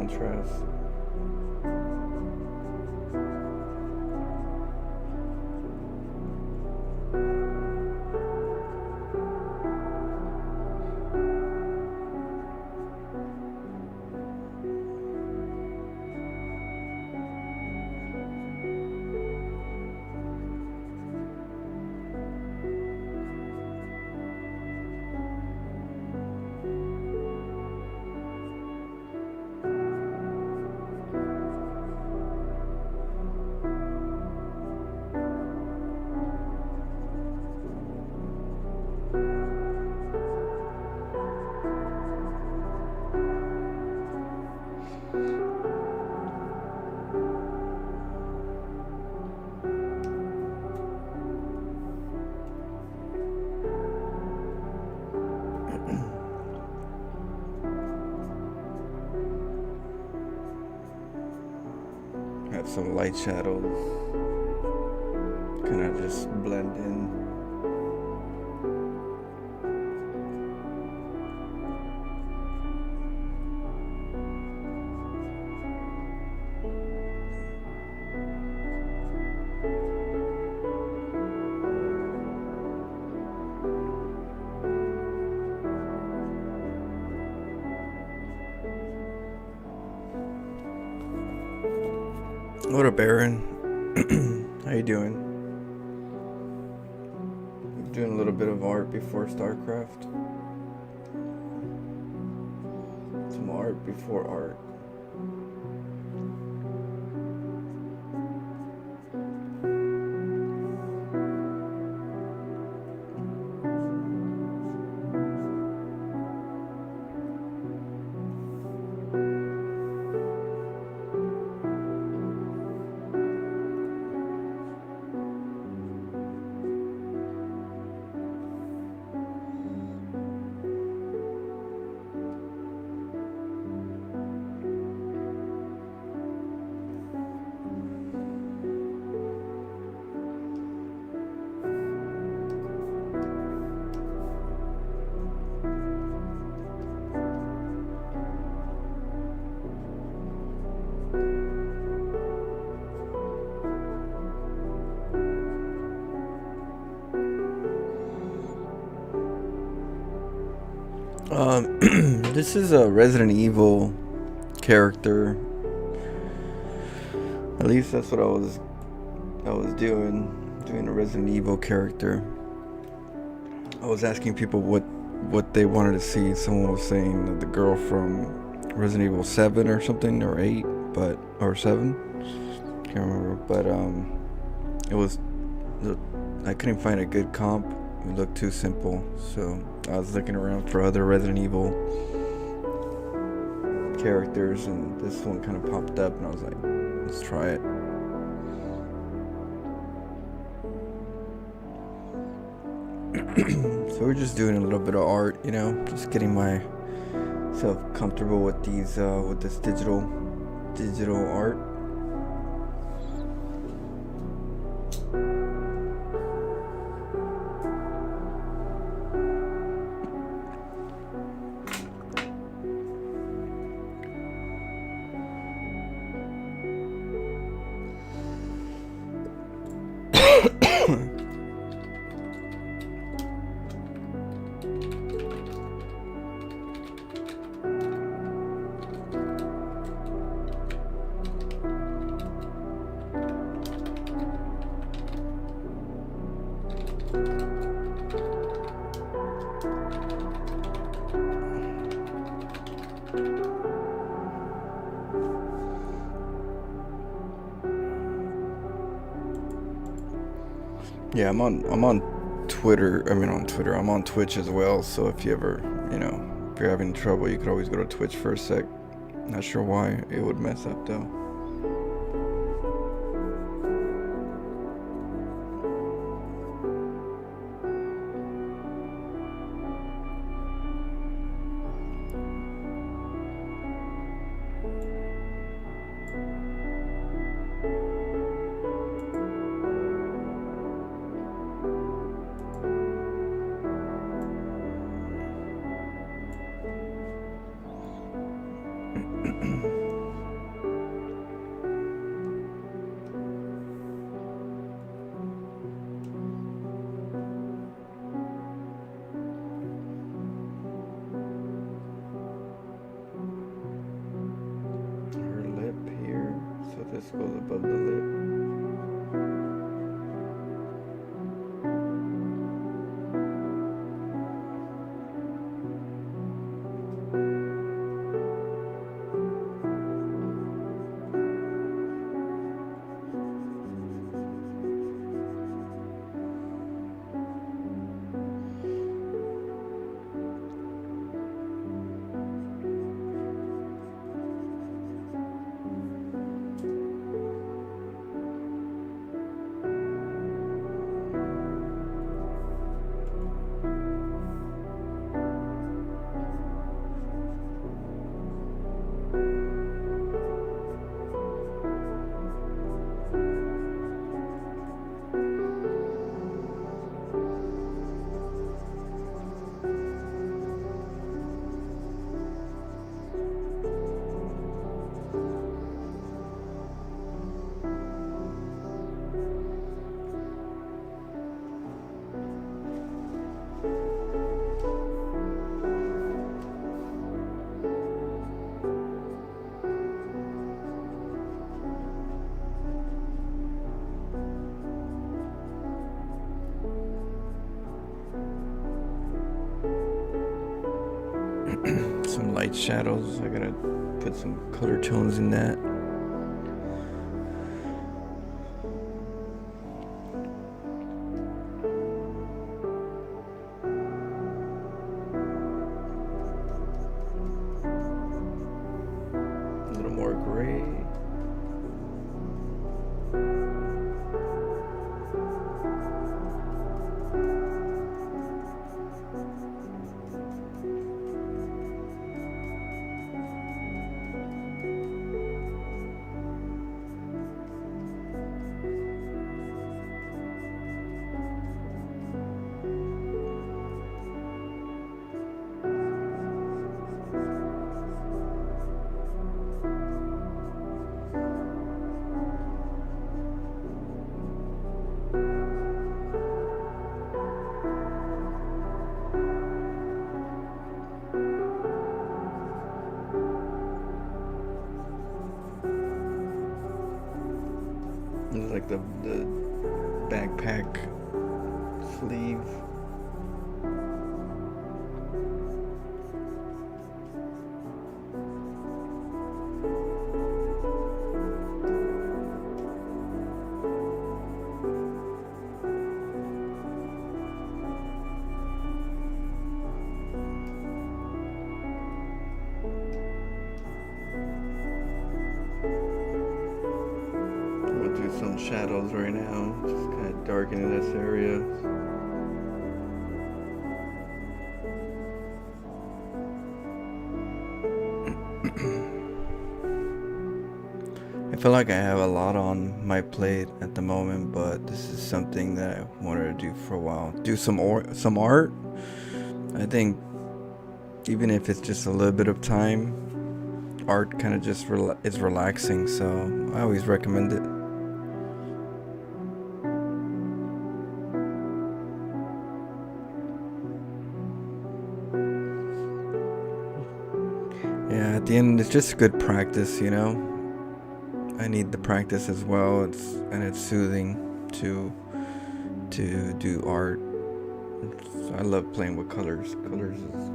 contrast. some light shadow, kind of just blend in. What up, Aaron? How you doing? Doing a little bit of art before StarCraft. Some art before art. This is a Resident Evil character. At least that's what I was doing a Resident Evil character. I was asking people what they wanted to see. Someone was saying that the girl from Resident Evil 7 or something, or 8, or 7. Can't remember, but it was, I couldn't find a good comp. It looked too simple, so I was looking around for other Resident Evil characters, and this one kind of popped up, and I was like, let's try it. So we're just doing a little bit of art, just getting myself comfortable with these with this digital art. Yeah, I'm on Twitter. I'm on Twitch as well. So if you ever, if you're having trouble, you could always go to Twitch for a sec. Not sure why it would mess up though. some light shadows. I gotta put some color tones in that. A little more gray. It's like the backpack sleeve. Do some shadows right now, just kind of darkening this area. I feel like I have a lot on my plate at the moment, but this is something that I wanted to do for a while. Do some art. I think even if it's just a little bit of time, art kind of just is relaxing, so I always recommend it. Yeah, at the end, it's just good practice, you know. I need the practice as well. It's soothing to do art. I love playing with colors. Colors is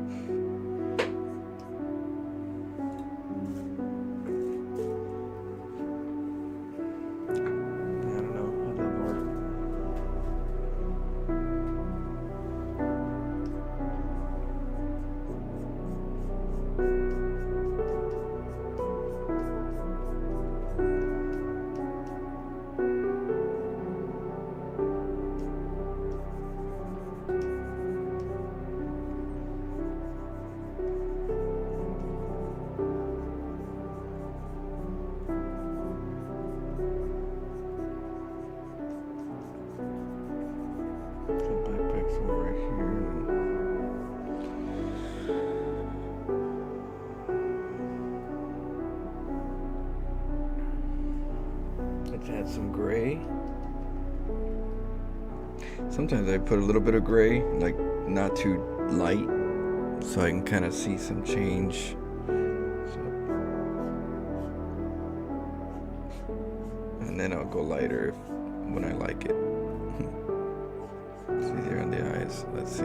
right here. Let's add some gray. Sometimes I put a little bit of gray, like not too light, so I can kind of see some change. And then I'll go lighter when I like it. It's easier on the eyes. Let's see.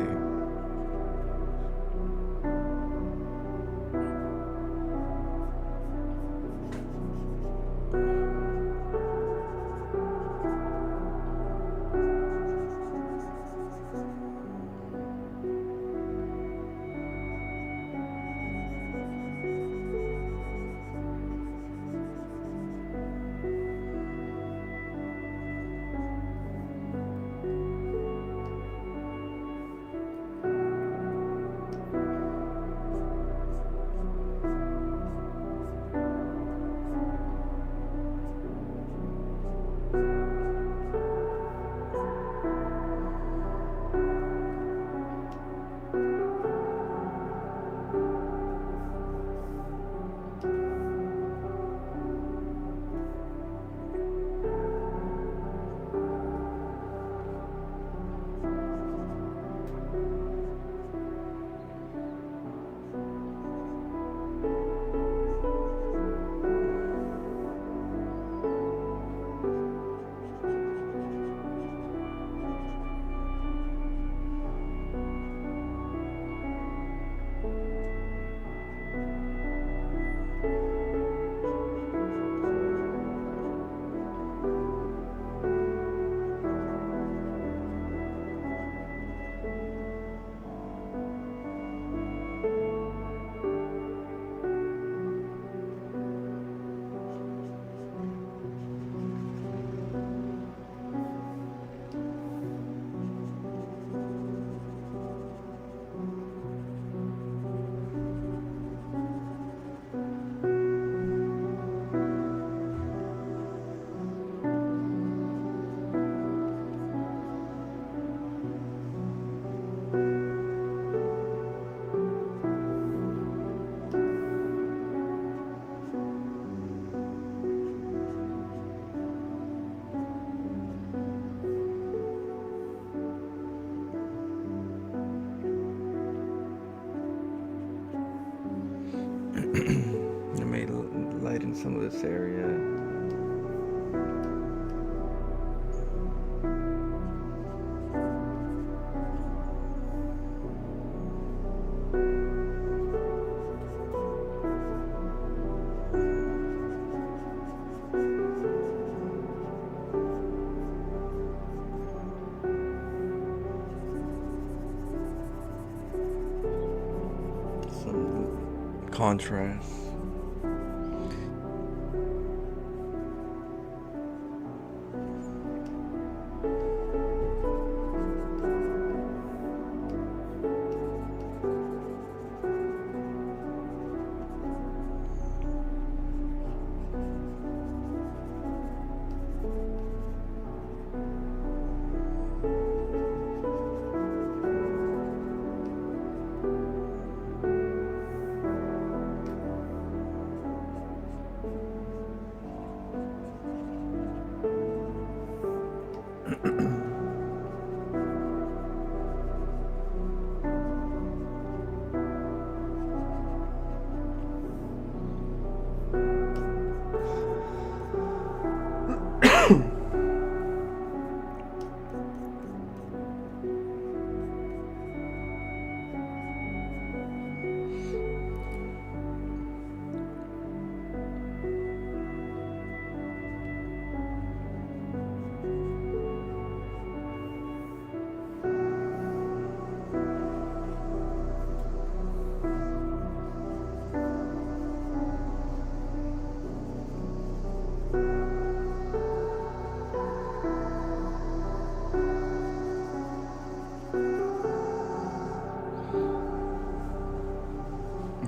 some of this area. Some contrast.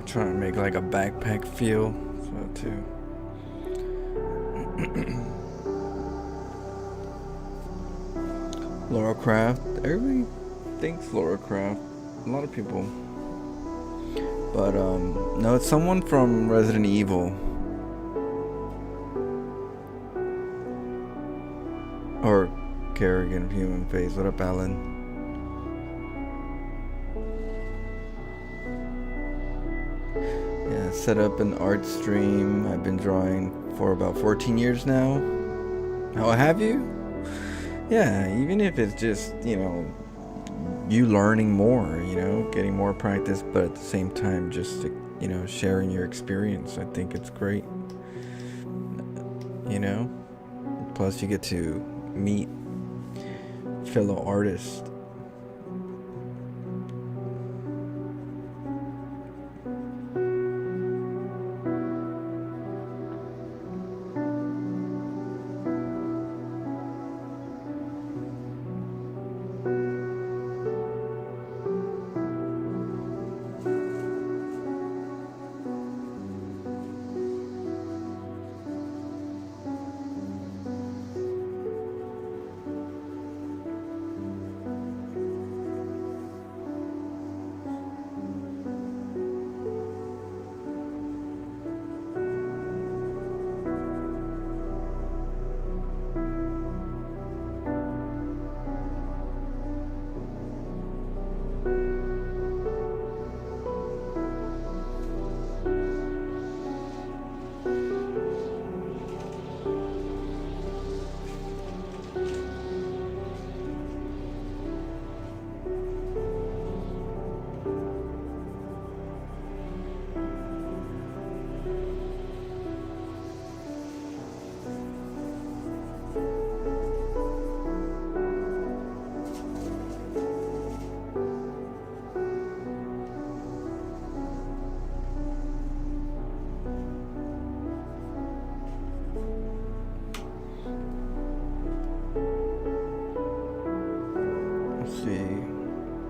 Trying to make like a backpack feel, so too. Laura Craft. Everybody thinks Laura Craft. A lot of people. But no, it's someone from Resident Evil. Or Kerrigan Human Face. What up, Alan? Set up an art stream. I've been drawing for about 14 years now. How have you? Yeah, even if it's just, you learning more, getting more practice, but at the same time just, sharing your experience. I think it's great. Plus you get to meet fellow artists.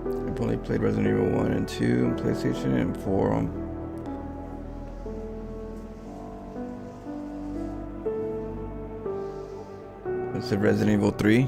I've only played Resident Evil 1 and 2 on PlayStation and 4 on... It's a Resident Evil 3.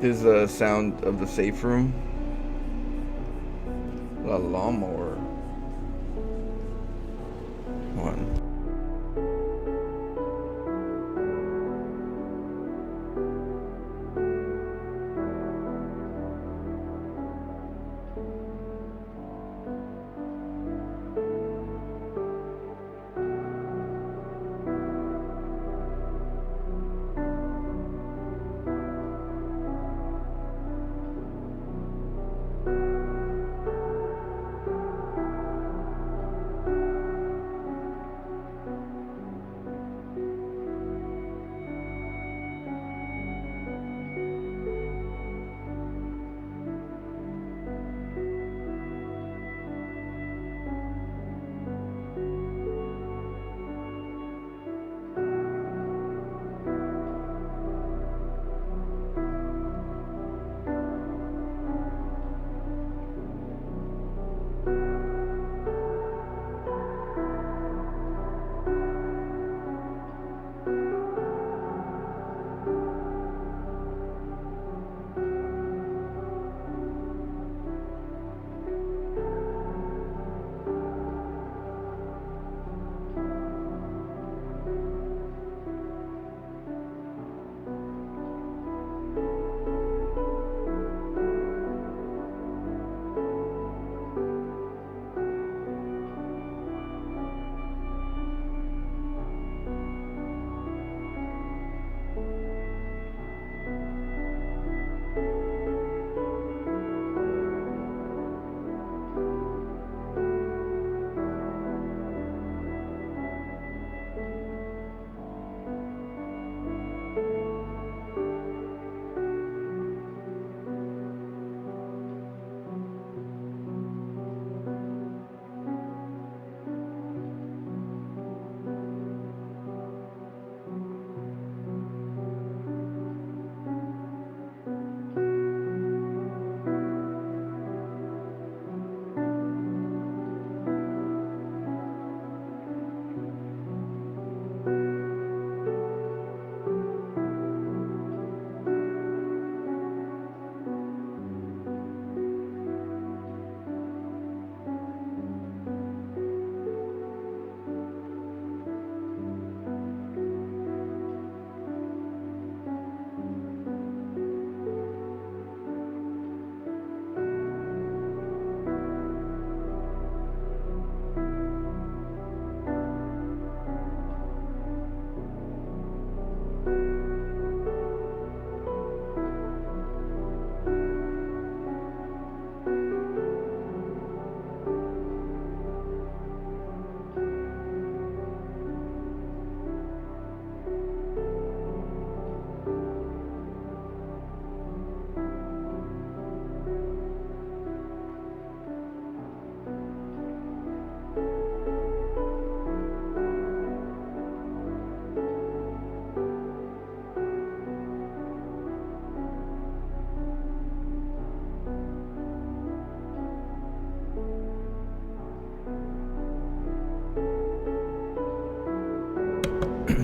This is the sound of the safe room. A lawnmower. One.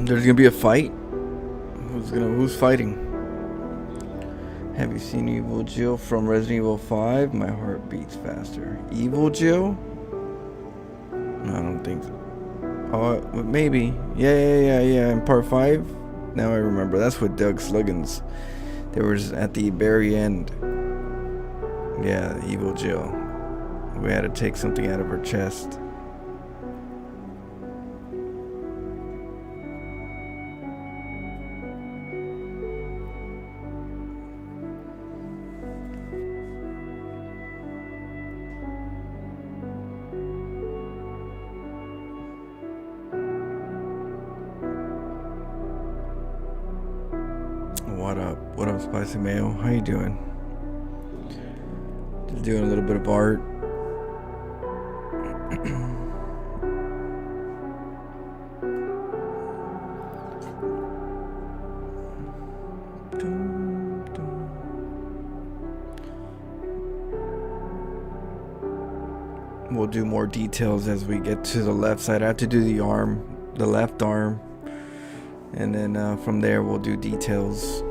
There's gonna be a fight. Who's fighting? Have you seen Evil Jill from Resident Evil 5? My heart beats faster. Evil Jill? No, I don't think so. Oh, maybe. Yeah. In part 5? Now I remember. That's with Doug Sluggins. There was at the very end. Yeah, Evil Jill. We had to take something out of her chest. What up, Spicy Mayo? How you doing? Just doing a little bit of art. We'll do more details as we get to the left side. I have to do the left arm, and then from there we'll do details.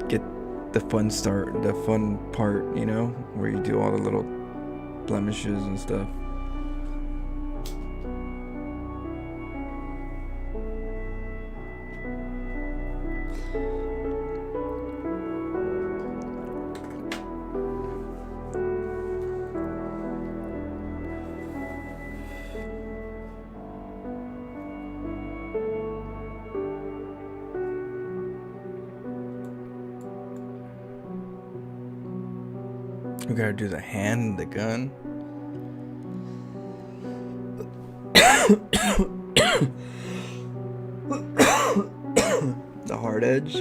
Get the fun part, you know, where you do all the little blemishes and stuff. We gotta do the hand, the gun. The hard edge.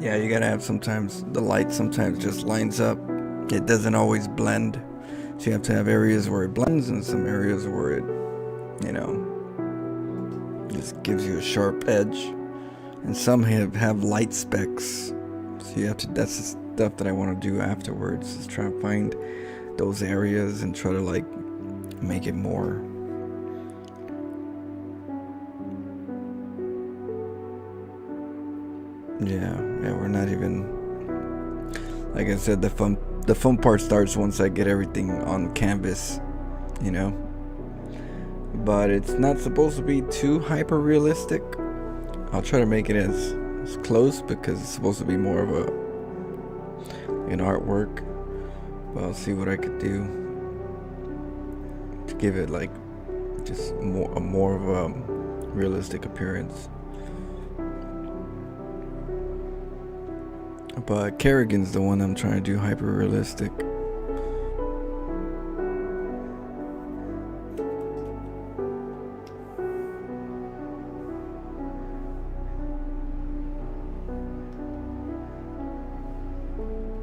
Yeah, you gotta have sometimes the light sometimes just lines up. It doesn't always blend. So you have to have areas where it blends and some areas where it, you know, just gives you a sharp edge. And some have light specks. So you have to, that's the stuff that I want to do afterwards, is try to find those areas and try to like make it more. Yeah, we're not even, like I said, the fun part starts once I get everything on canvas, you know. But it's not supposed to be too hyper realistic. I'll try to make it as close because it's supposed to be more of an artwork. But I'll see what I could do to give it like just more of a realistic appearance. But Kerrigan's the one I'm trying to do hyper realistic.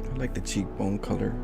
I like the cheekbone color.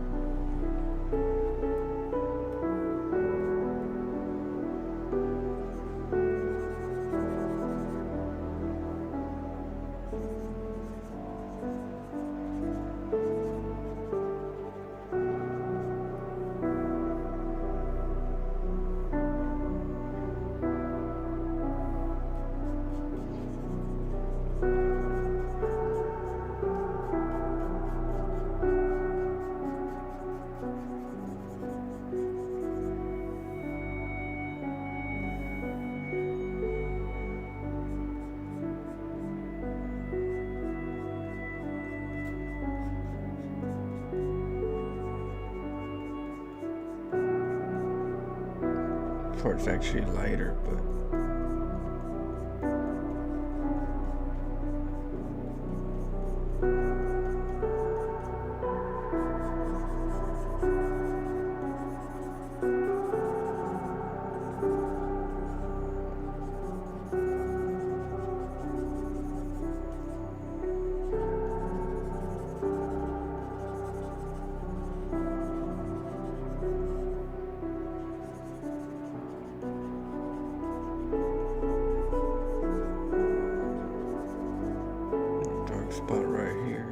Part's actually lighter, but spot right here.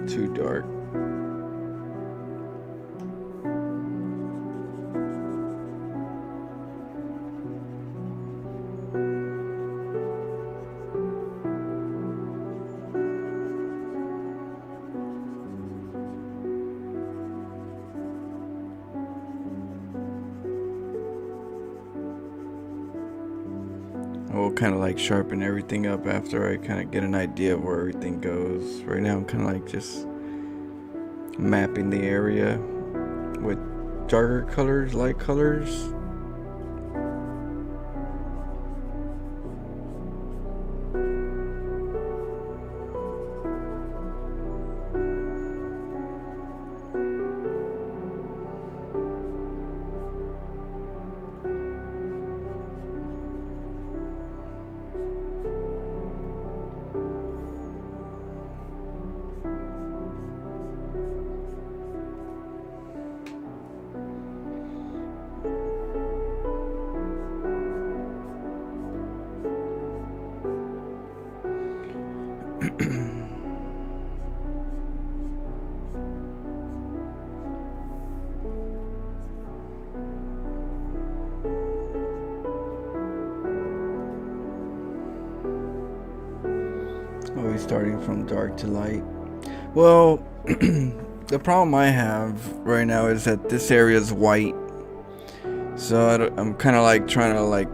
Too dark. I will kind of like sharpen everything up after I kind of get an idea of where everything goes. Right now I'm kind of like just mapping the area with darker colors, light colors. starting from dark to light. Well, the problem I have right now is that this area is white, so I'm kind of like trying to like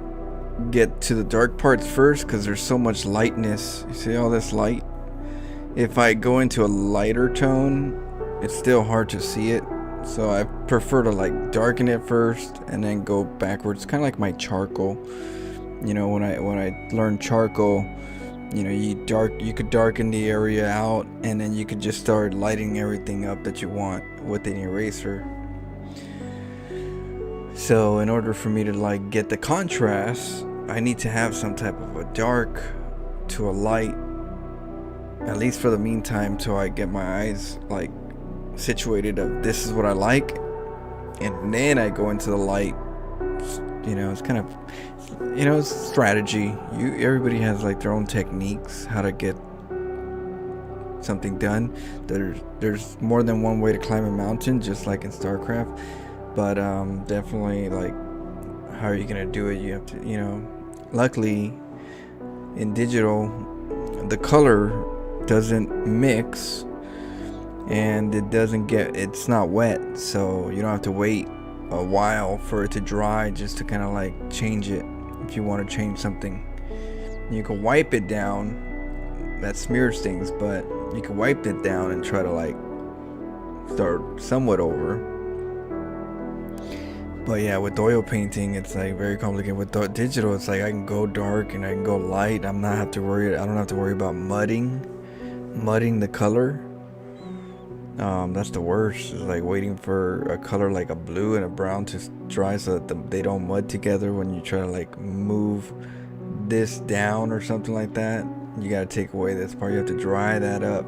get to the dark parts first because there's so much lightness. You see all this light? If I go into a lighter tone, it's still hard to see it. So I prefer to like darken it first and then go backwards. Kind of like my charcoal. You know, when I learned charcoal, you know, you could darken the area out and then you could just start lighting everything up that you want with an eraser. So in order for me to like get the contrast, I need to have some type of a dark to a light, at least for the meantime, till I get my eyes like situated of this is what I like, and then I go into the light. You know, it's kind of, you know, it's strategy. Everybody has like their own techniques how to get something done. There's more than one way to climb a mountain, just like in StarCraft. But definitely, like, how are you gonna do it? You have to, you know. Luckily, in digital, the color doesn't mix, and it's not wet, so you don't have to wait a while for it to dry just to kind of like change it. If you want to change something, you can wipe it down. That smears things, but you can wipe it down and try to like start somewhat over. But yeah, with oil painting, it's like very complicated. With digital, it's like I can go dark and I can go light. I don't have to worry about mudding the color. That's the worst. It's like waiting for a color like a blue and a brown to dry so that they don't mud together when you try to like move this down or something like that. You gotta take away this part. You have to dry it up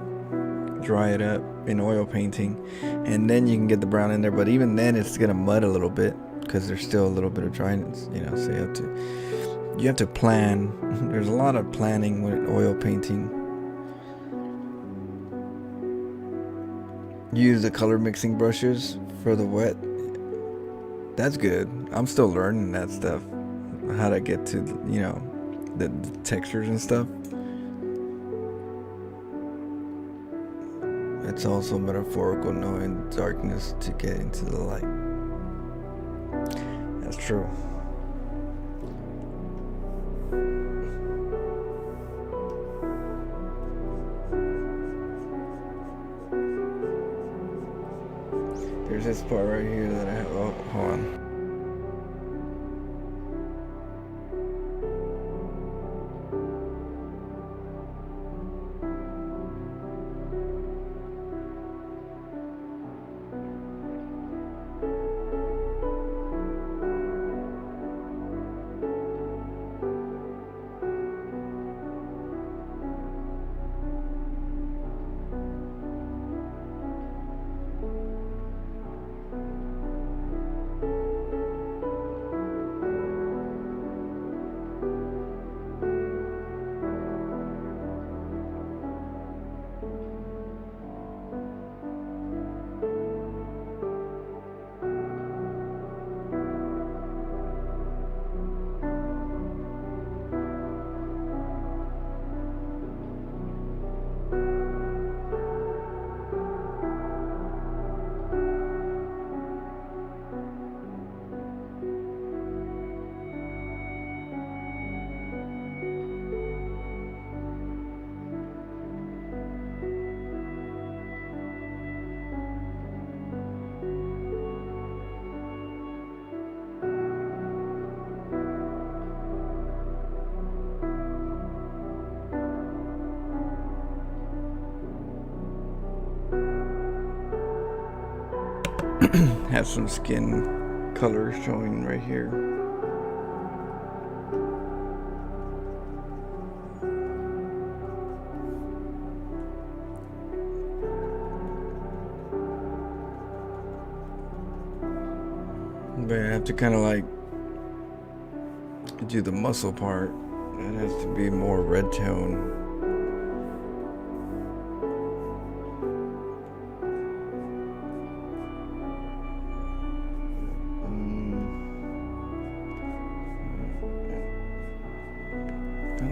in oil painting, and then you can get the brown in there. But even then, it's gonna mud a little bit because there's still a little bit of dryness, you know. So you have to plan. There's a lot of planning with oil painting. Use the color mixing brushes for the wet. That's good. I'm still learning that stuff, how to get to, you know, the textures and stuff. It's also metaphorical, knowing darkness to get into the light. That's true. There's this part right here that I have. Oh, hold on. Have some skin color showing right here. But I have to kind of like do the muscle part. It has to be more red tone.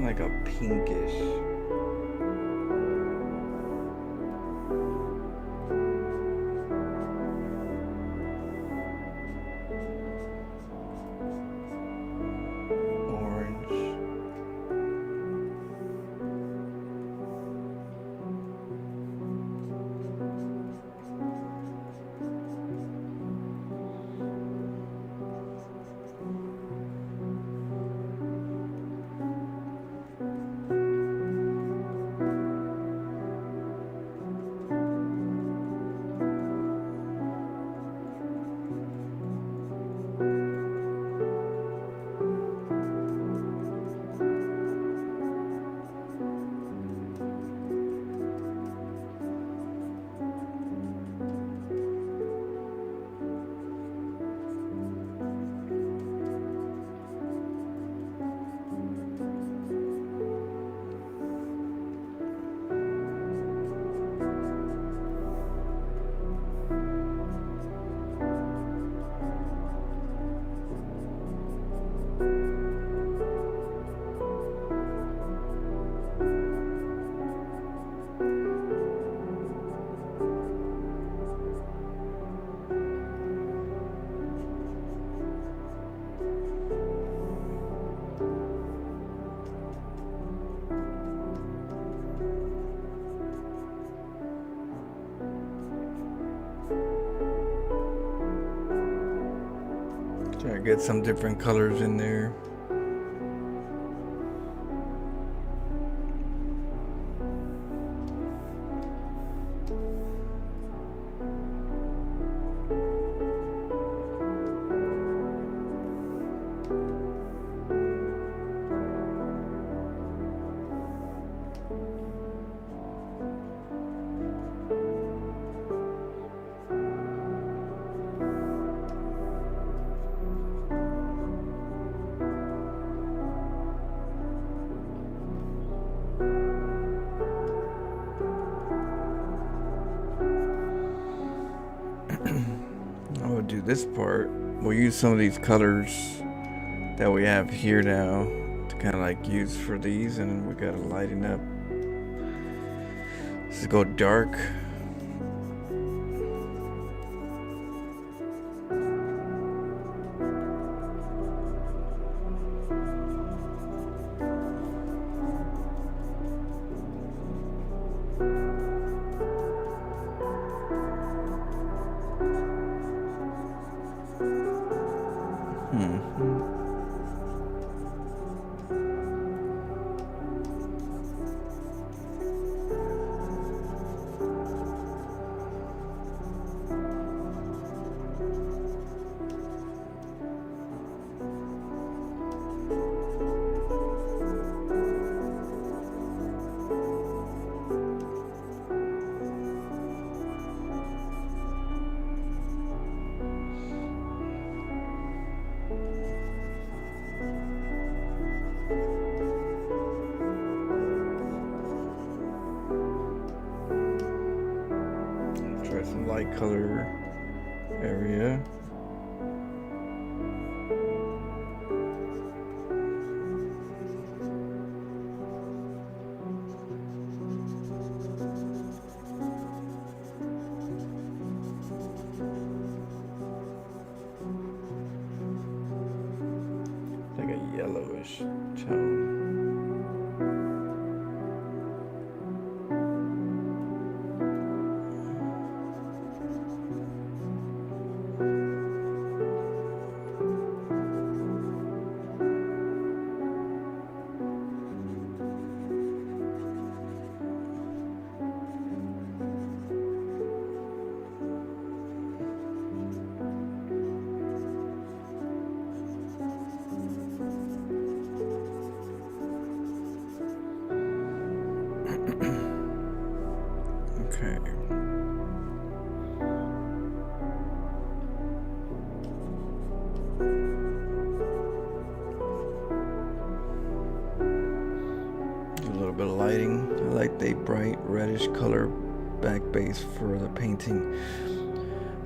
Like a pinkish. Try to get some different colors in there. I would do this part. We'll use some of these colors that we have here now to kind of like use for these, and we gotta lighten up. Let's go dark. Try some light color area. Like a yellowish tone. Okay. A little bit of lighting. I like the bright reddish color back base for the painting.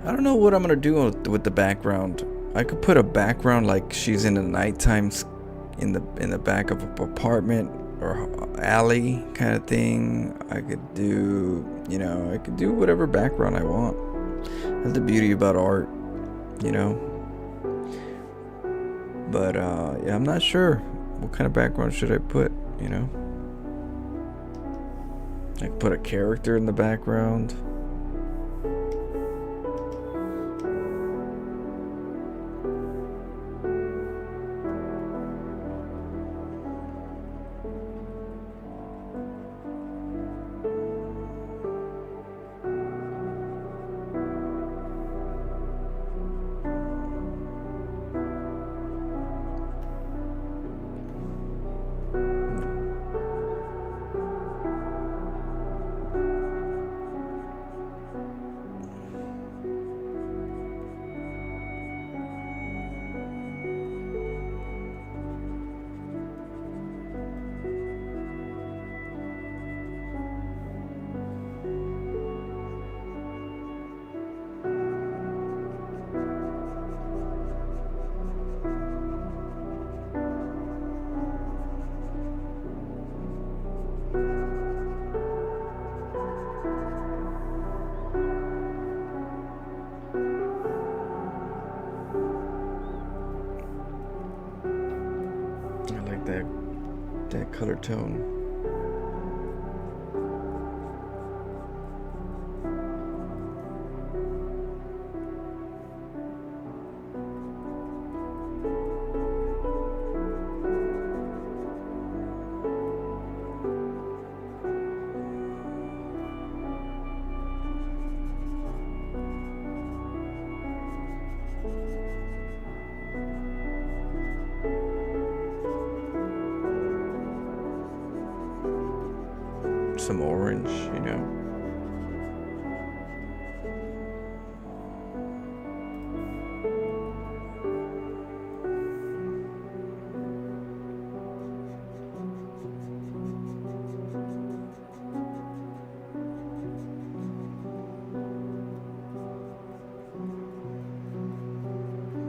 I don't know what I'm gonna do with the background. I could put a background like she's in the nighttime in the back of an apartment or alley kind of thing. I could do, I could do whatever background I want. That's the beauty about art, But yeah, I'm not sure what kind of background should I put, I could put a character in the background. That color tone. some orange, you know.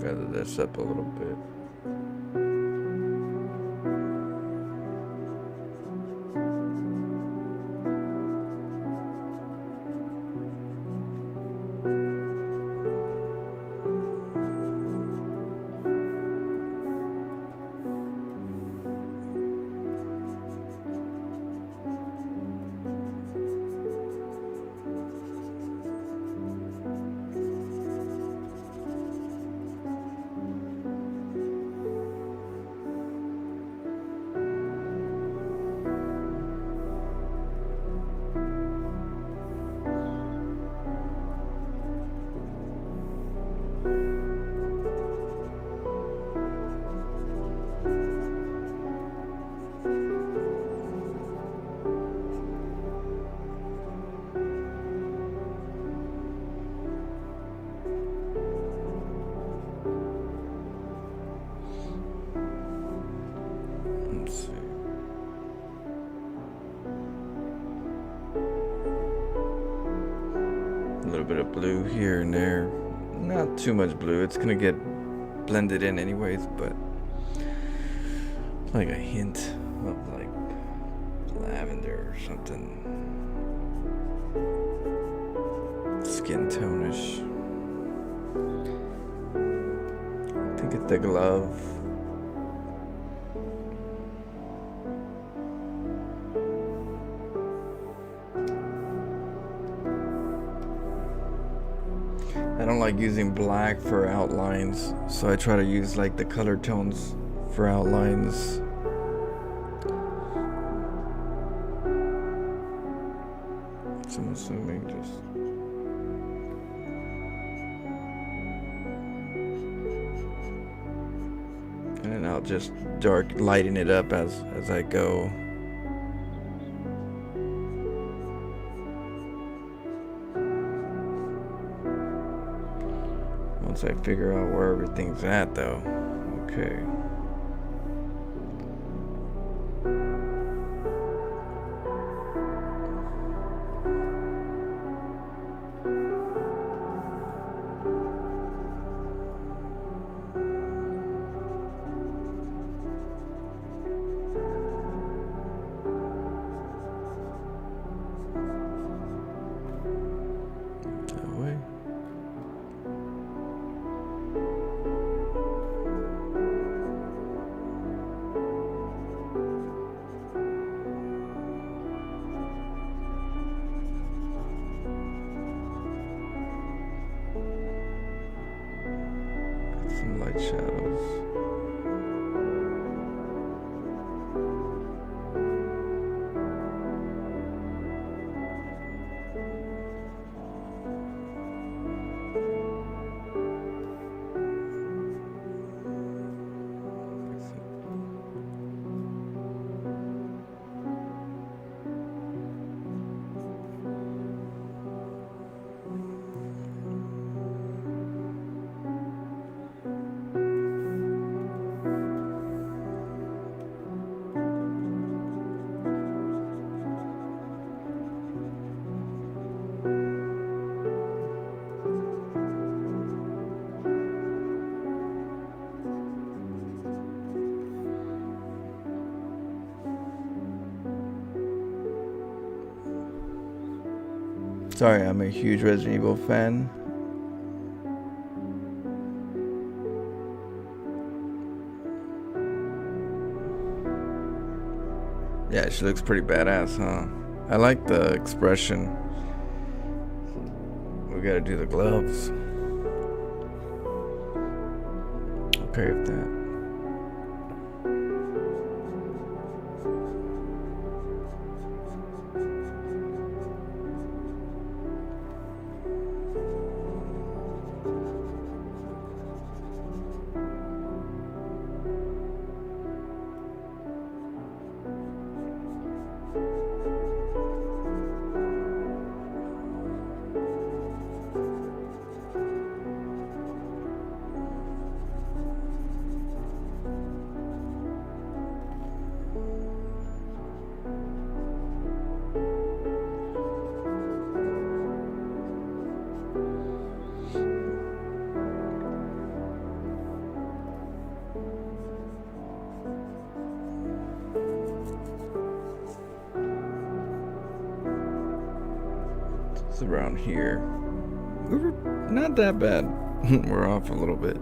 Feather this up a little bit. A little bit of blue here and there. Not too much blue. It's gonna get blended in anyways, but like a hint of like lavender or something. Skin tone-ish. I think it's the glove. I don't like using black for outlines, so I try to use like the color tones for outlines. So I'm assuming just and then I'll just lighten it up as I go. Once I figure out where everything's at, though. Okay. That way. Some light shadows. Sorry, I'm a huge Resident Evil fan. Yeah, she looks pretty badass, huh? I like the expression. We gotta do the gloves. Okay with that. around here. We were not that bad. We're off a little bit.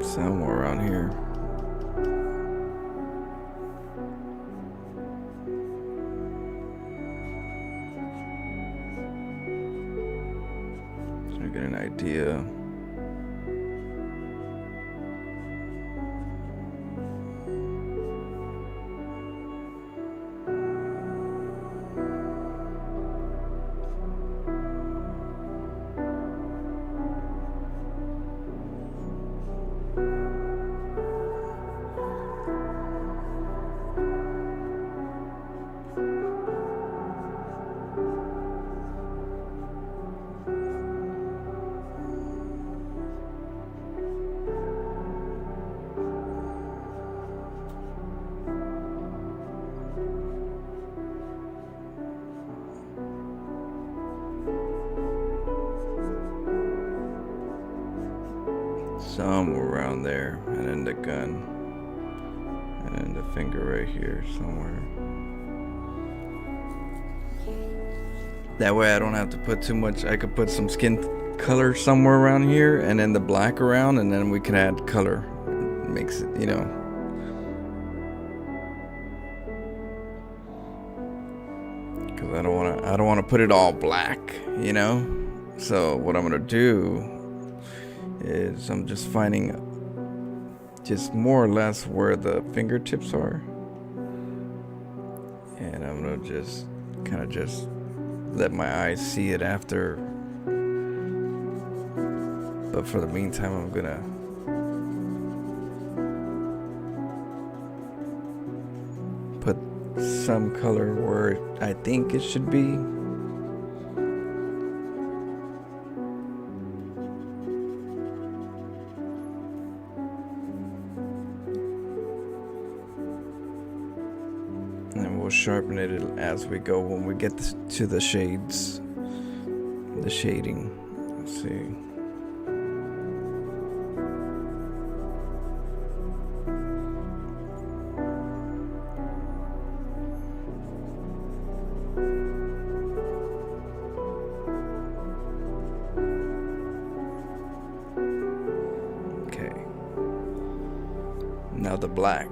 Somewhere around here. So I get an idea. Somewhere around there, and then the gun, and then the finger right here somewhere. That way I don't have to put too much. I could put some skin color somewhere around here, and then the black around, and then we can add color. It makes it, you know. Because I don't want to put it all black, you know. So what I'm gonna do is I'm just finding just more or less where the fingertips are, and I'm gonna just kind of just let my eyes see it after, but for the meantime I'm gonna put some color where I think it should be. Sharpen it as we go when we get to the shades, the shading. Let's see. Okay. Now the black.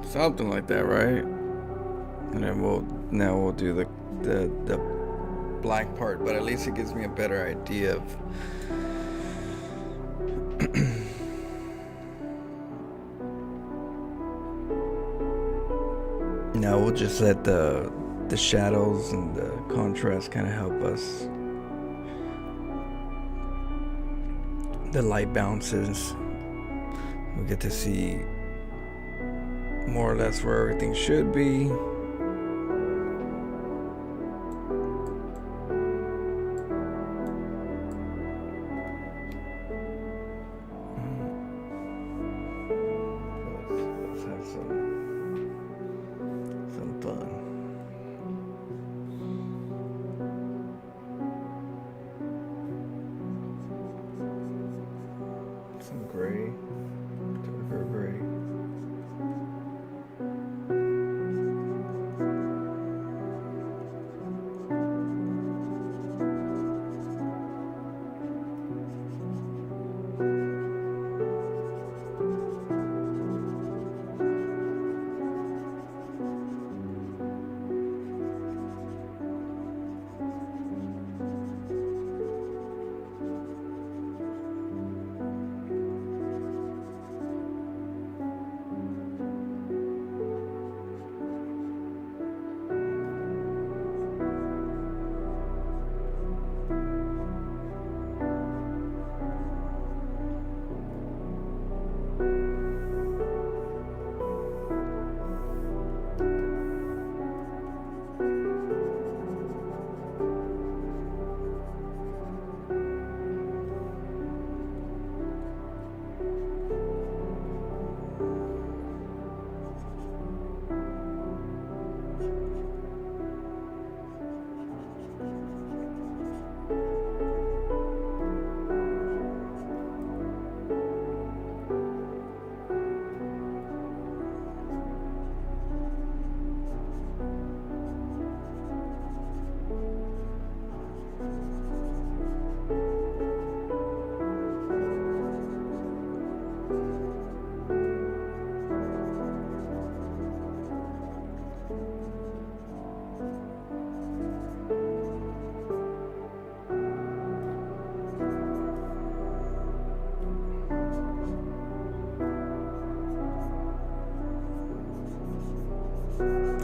Something like that, right? And then we'll do the black part, but at least it gives me a better idea of now we'll just let the shadows and the contrast kind of help us. The light bounces. We get to see more or less where everything should be.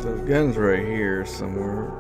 So the gun's right here somewhere.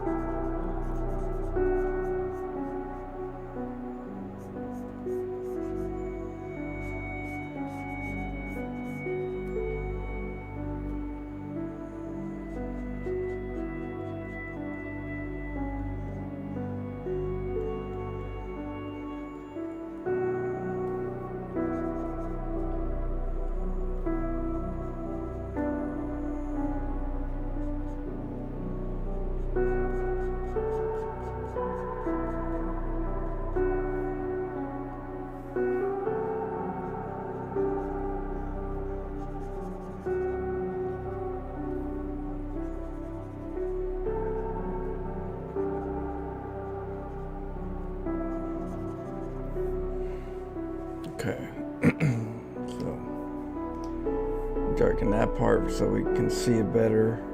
Okay. So darken that part so we can see it better.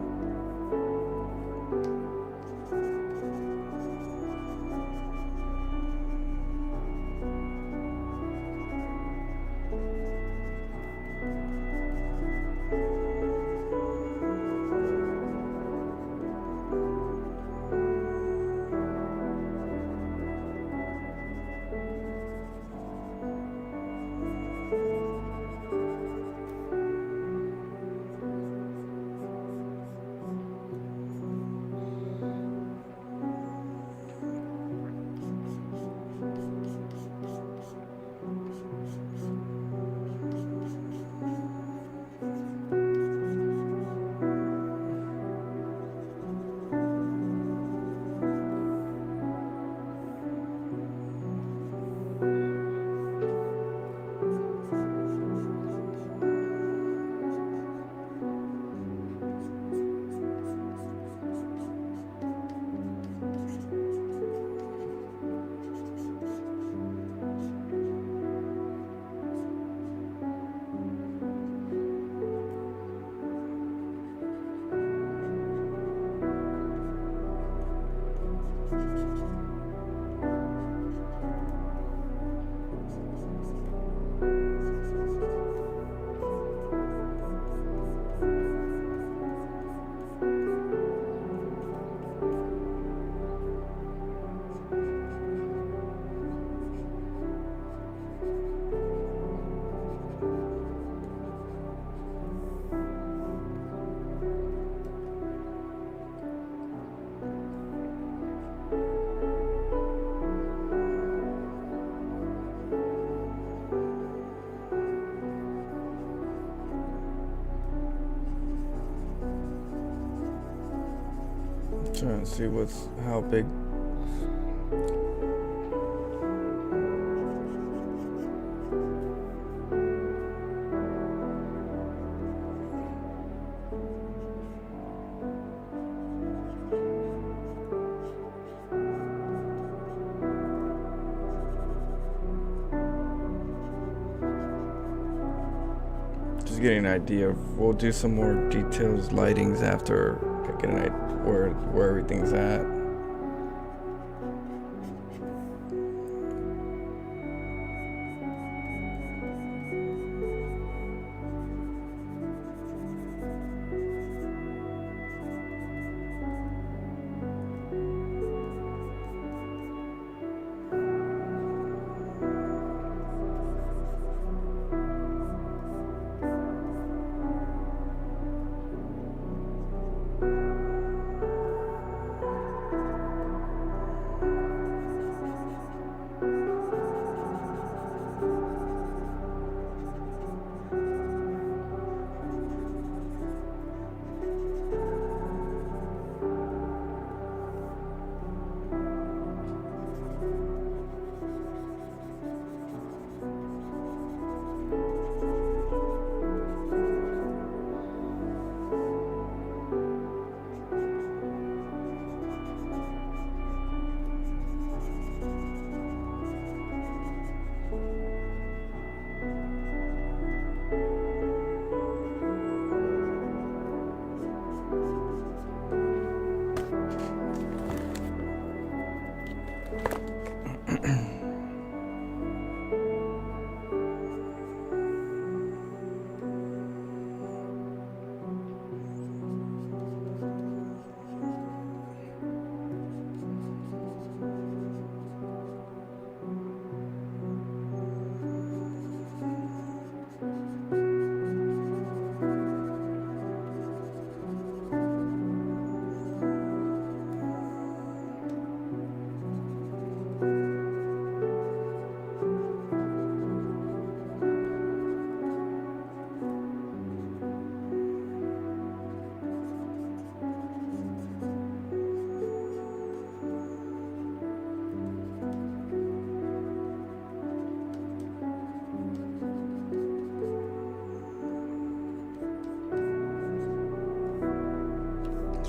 Trying to see how big. Just getting an idea. We'll do some more details, lightings after I get an idea where everything's at.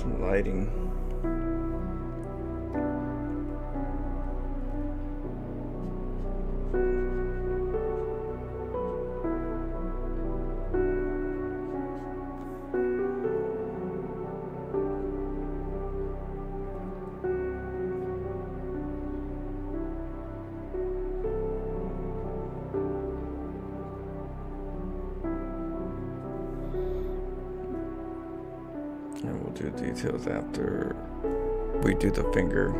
some lighting. And we'll do details after we do the finger.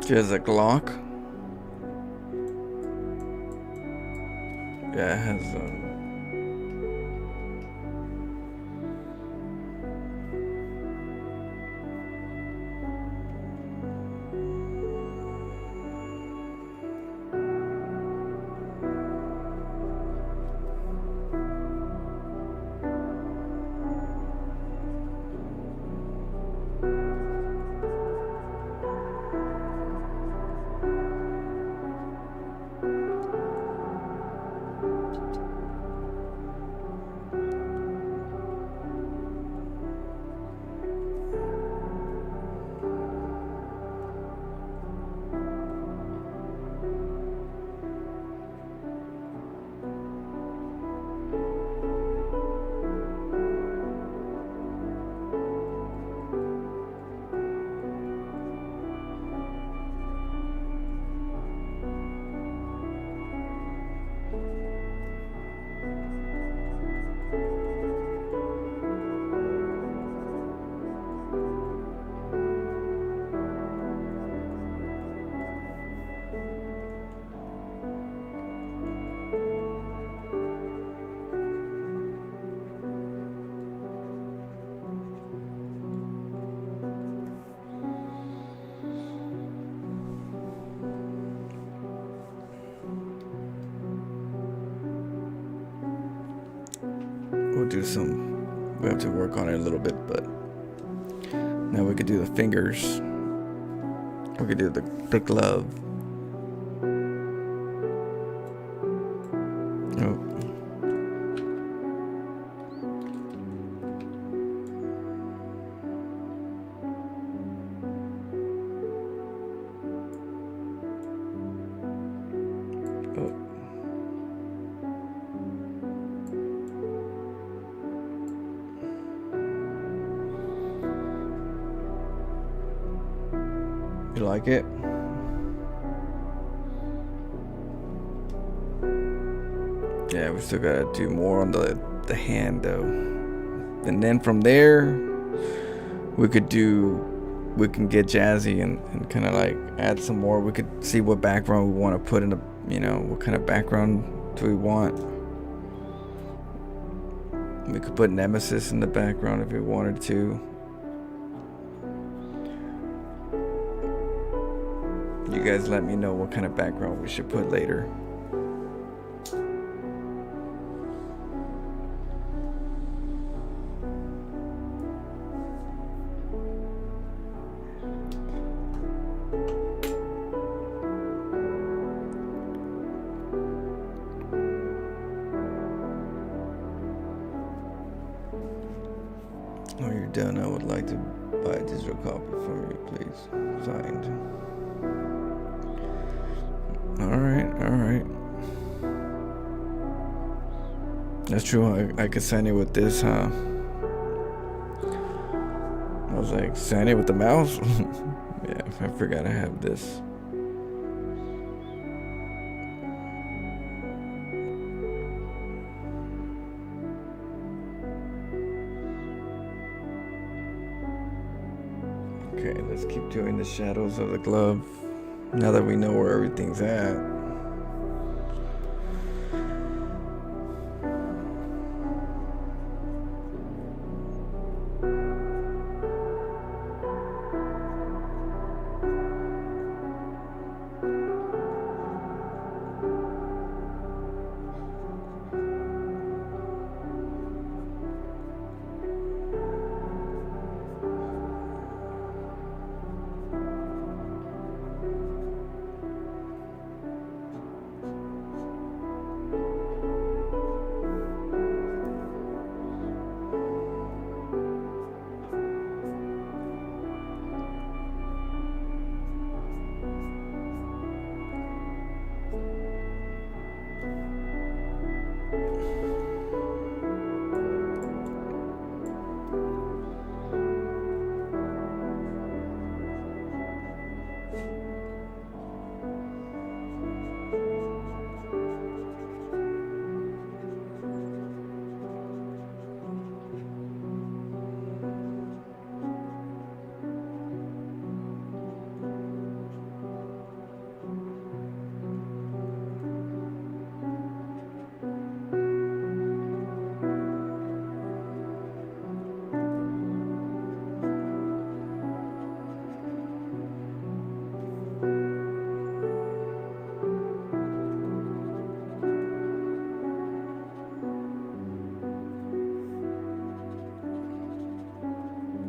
There's a Glock. Yeah, it has we have to work on it a little bit, but now we could do the fingers. We could do the glove. Oh. You like it? Yeah, we still gotta do more on the hand though. And then from there, we can get jazzy and kind of like add some more. We could see what background we want to put in the, what kind of background do we want. We could put Nemesis in the background if we wanted to. You guys let me know what kind of background we should put later. When you're done, I would like to buy a digital copy from you, please. Signed. Alright. That's true, I could sign it with this, huh? I was like, sign it with the mouse? Yeah, I forgot I have this. Okay. Okay, let's keep doing the shadows of the glove. Now that we know where everything's at.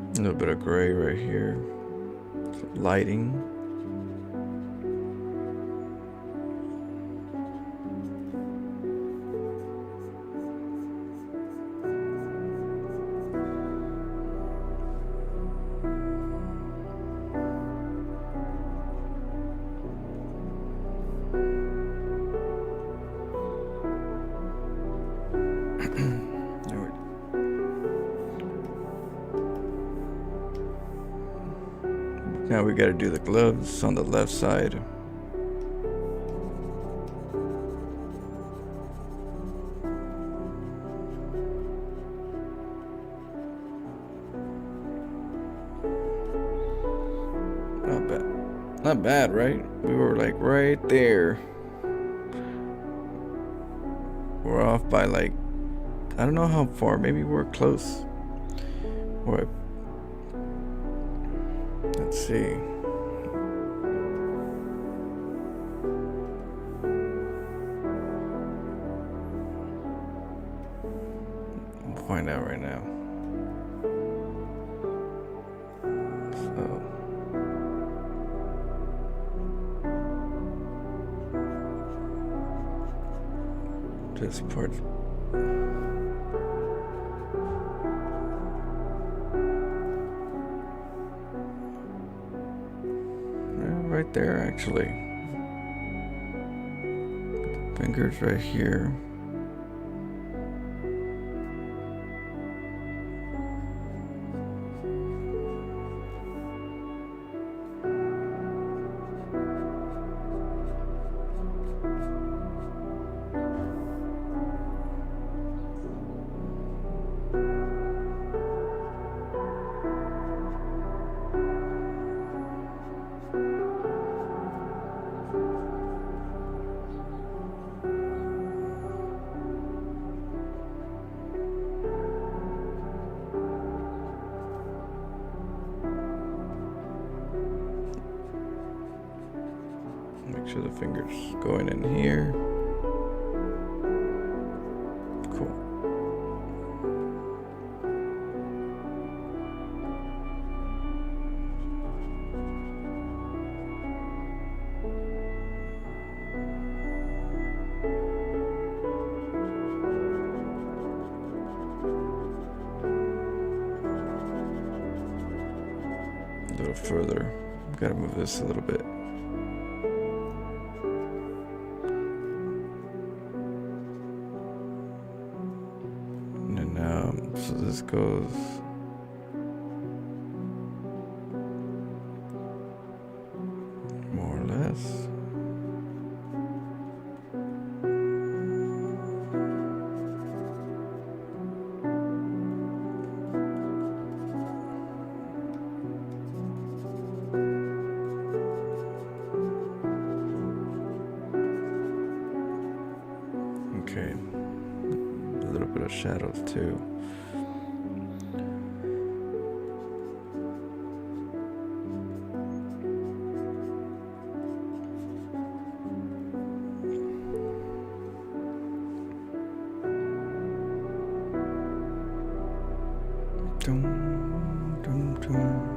A little bit of gray right here. Some lighting. Now we gotta do the gloves on the left side. Not bad. Not bad, right? We were like right there. We're off by like, I don't know how far. Maybe we're close. Or let's see. We'll find out right now. So this part. Right there, actually. Fingers right here. Make sure the fingers going in here. Cool. A little further. Gotta move this a little bit. So this goes more or less. those shadows too. Dum, dum, dum.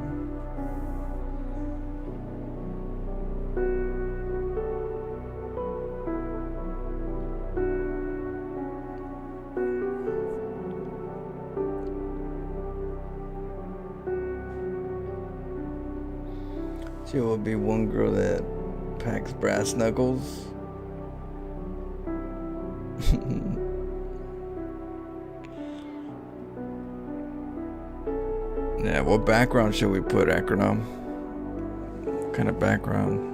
She will be one girl that packs brass knuckles. Yeah, what background should we put, Acronym? What kind of background?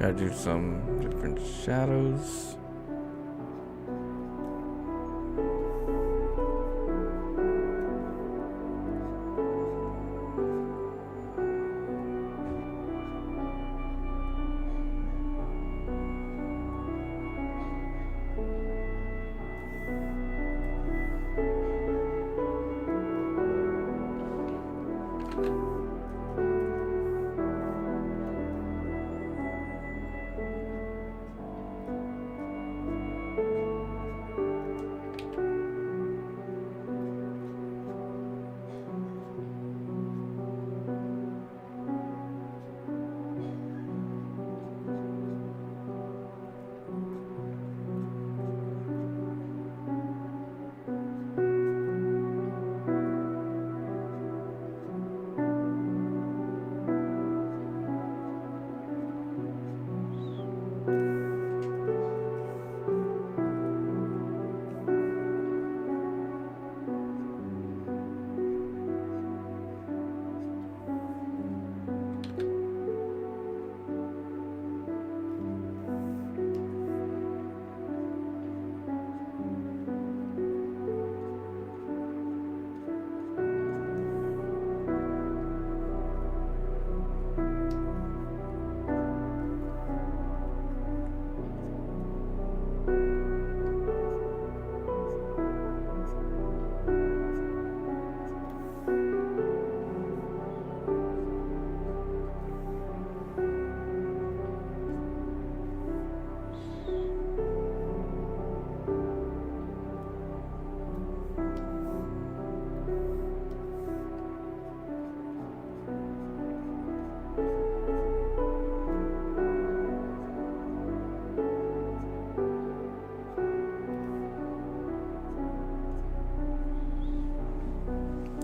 Gotta do some different shadows.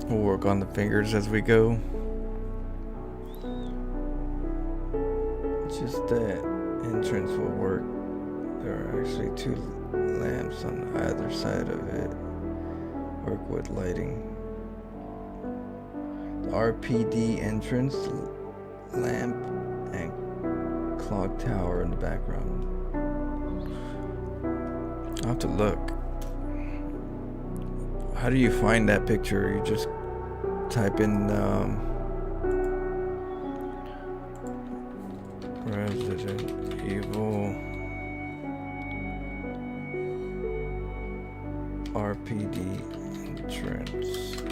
We'll work on the fingers as we go. Just that entrance will work. There are actually two lamps on either side of it. Work with lighting. The RPD entrance lamp and clock tower in the background. I'll have to look. How do you find that picture? You just type in Resident Evil RPD entrance.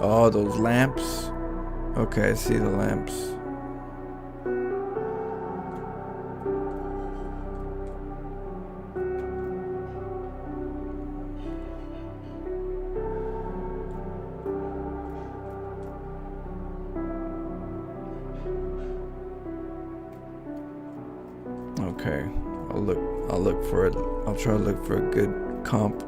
Oh, those lamps. Okay, I see the lamps. Okay, I'll look for it. I'll try to look for a good comp.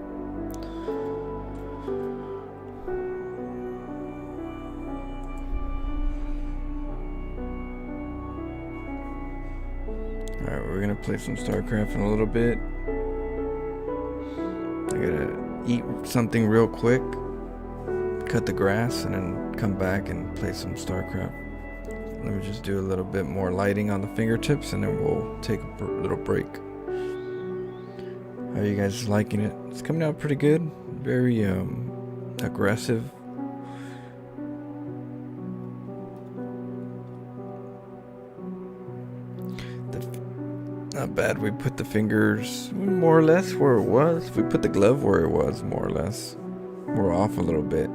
Alright, we're gonna play some StarCraft in a little bit. I gotta eat something real quick, cut the grass, and then come back and play some StarCraft. Let me just do a little bit more lighting on the fingertips, and then we'll take a little break. How are you guys liking it? It's coming out pretty good. Very aggressive. Not bad. We put the fingers more or less where it was. We put the glove where it was, more or less. We're off a little bit.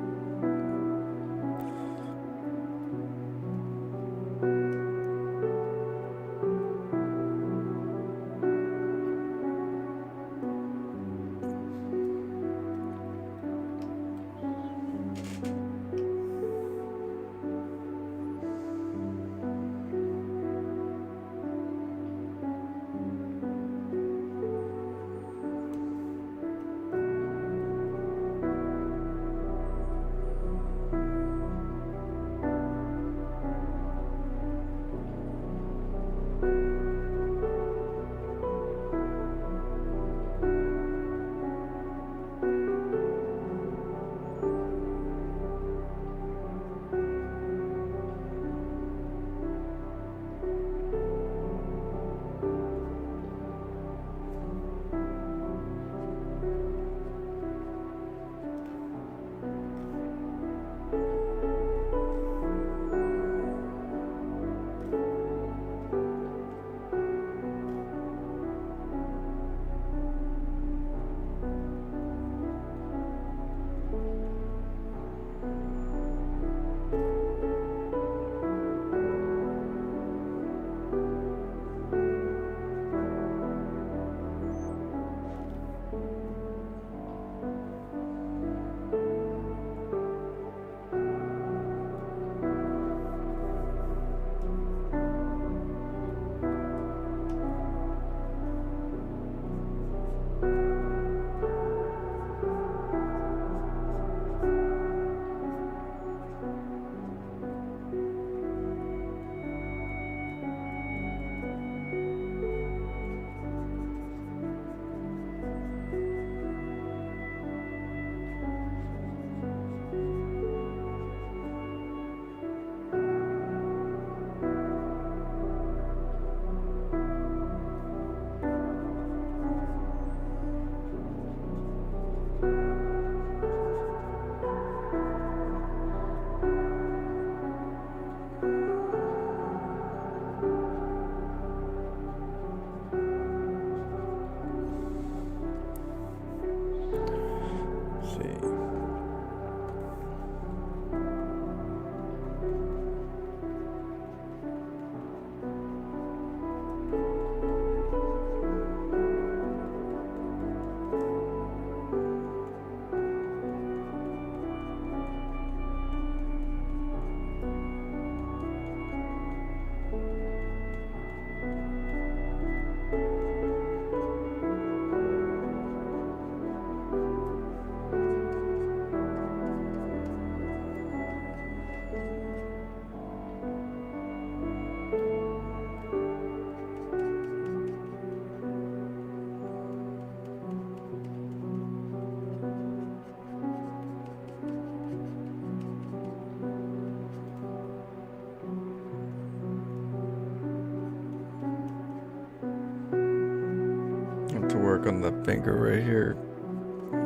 to work on the finger right here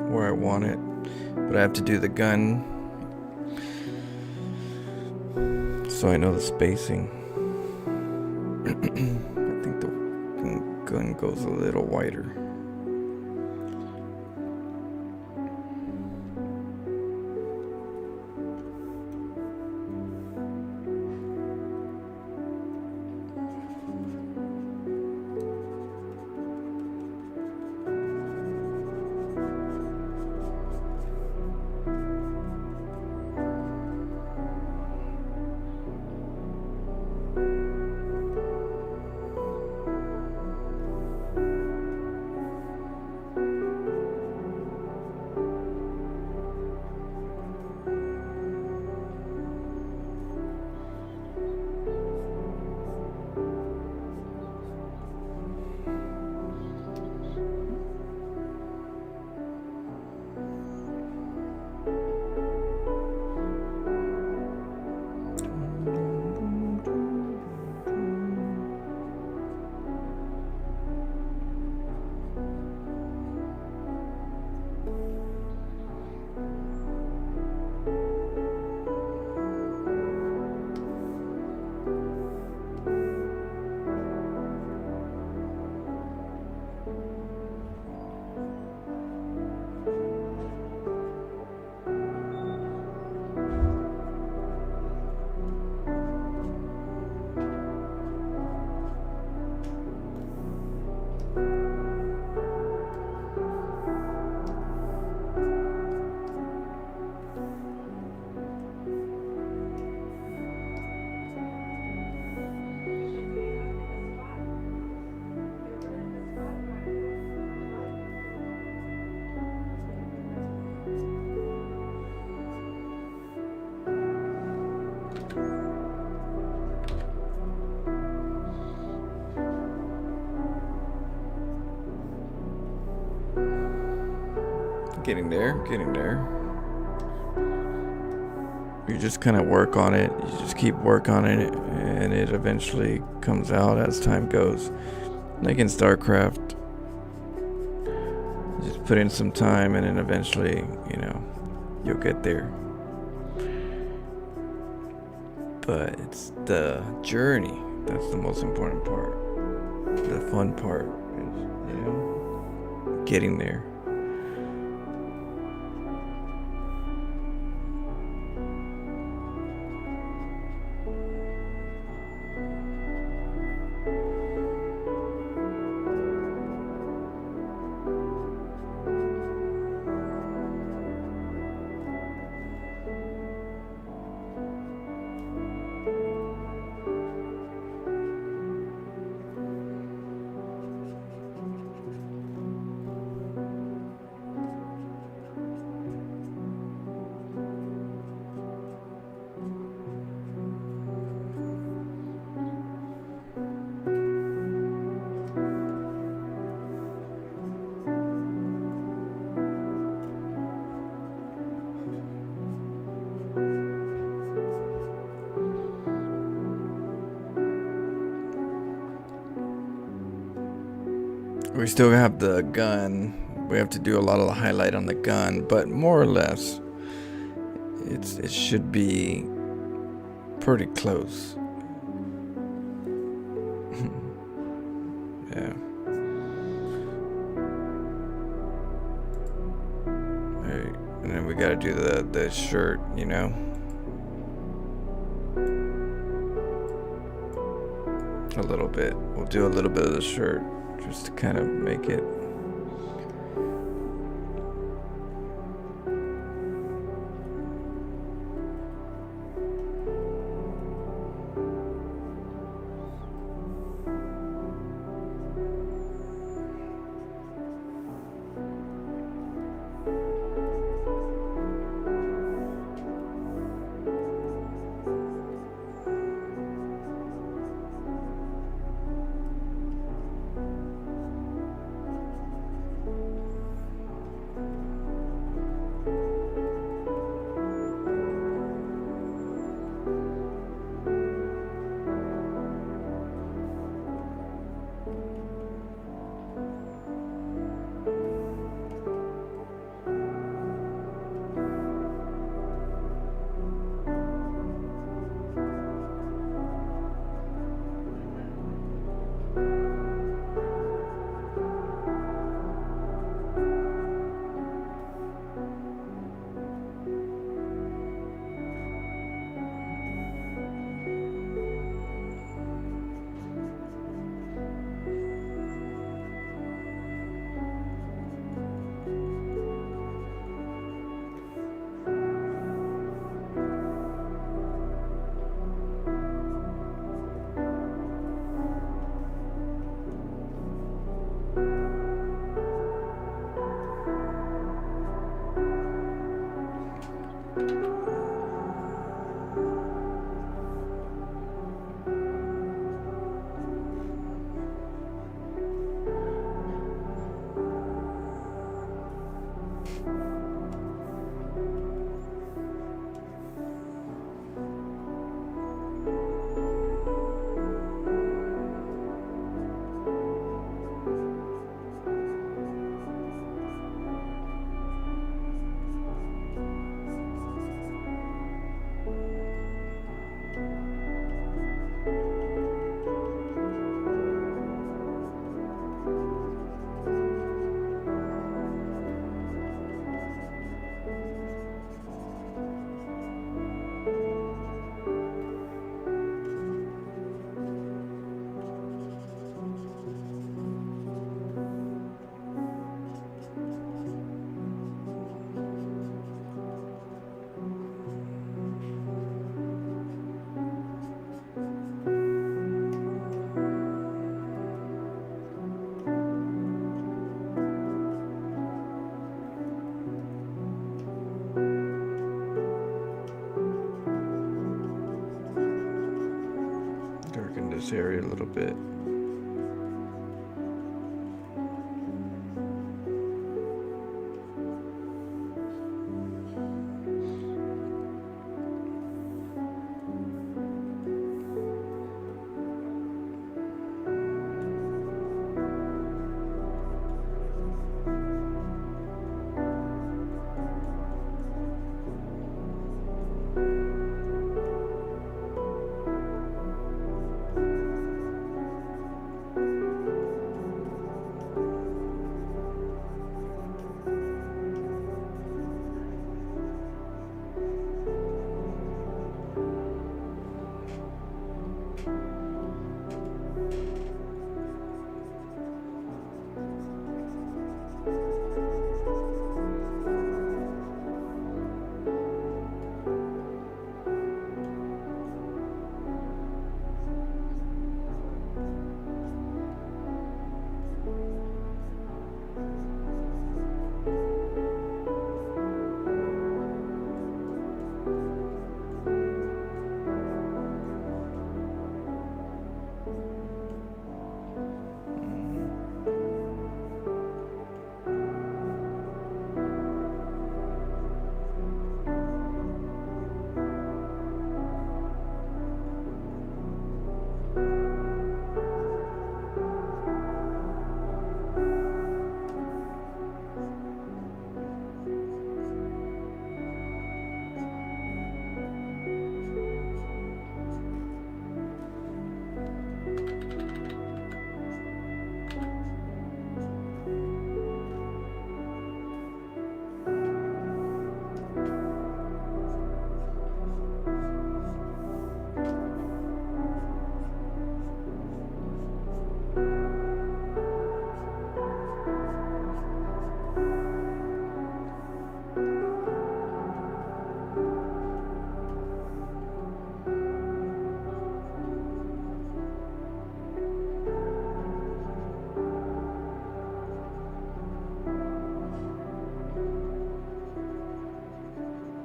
where I want it, but I have to do the gun so I know the spacing. I think the gun goes a little wider. Getting there. You just kind of work on it. You just keep work on it, and it eventually comes out as time goes. Like in StarCraft, just put in some time, and then eventually, you'll get there. But it's the journey that's the most important part. The fun part is, getting there. We still have the gun. We have to do a lot of the highlight on the gun, but more or less, it should be pretty close. Yeah. Alright, and then we gotta do the shirt, a little bit. We'll do a little bit of the shirt just to kind of make it. this area a little bit.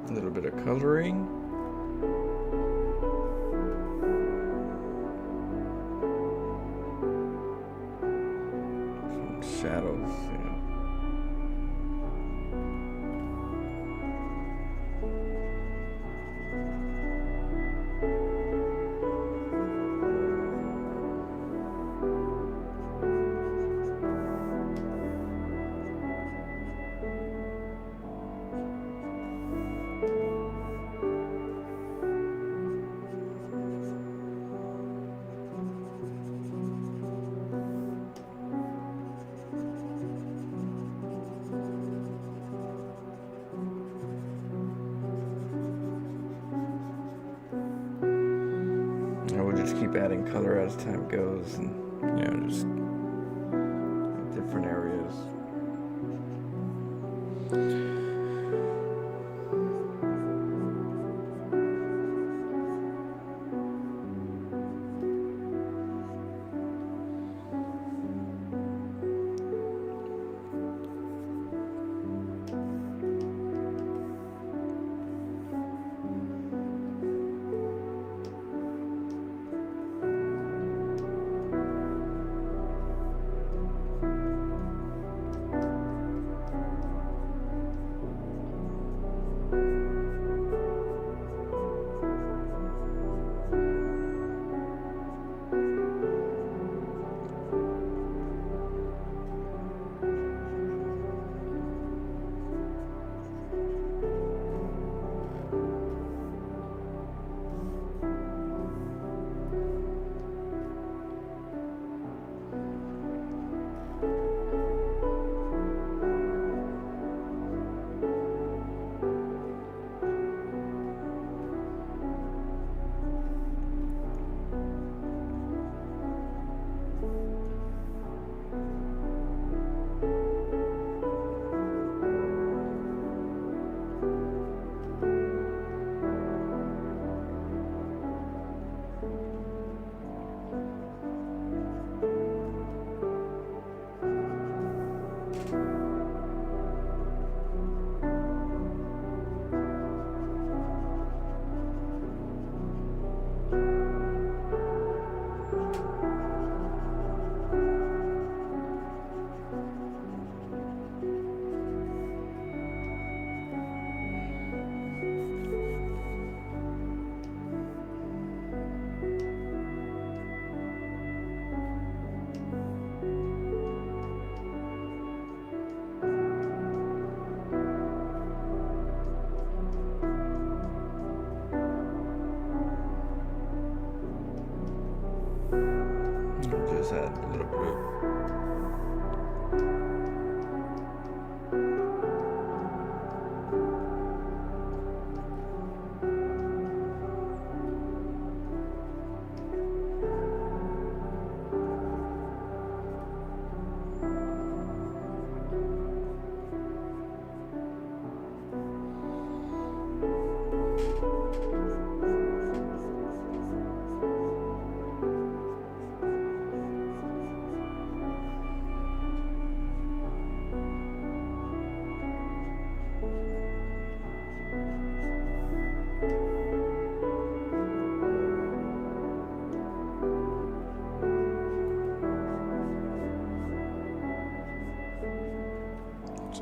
A little bit of coloring. Some shadows, yeah. I will just keep adding color as time goes, and just different areas.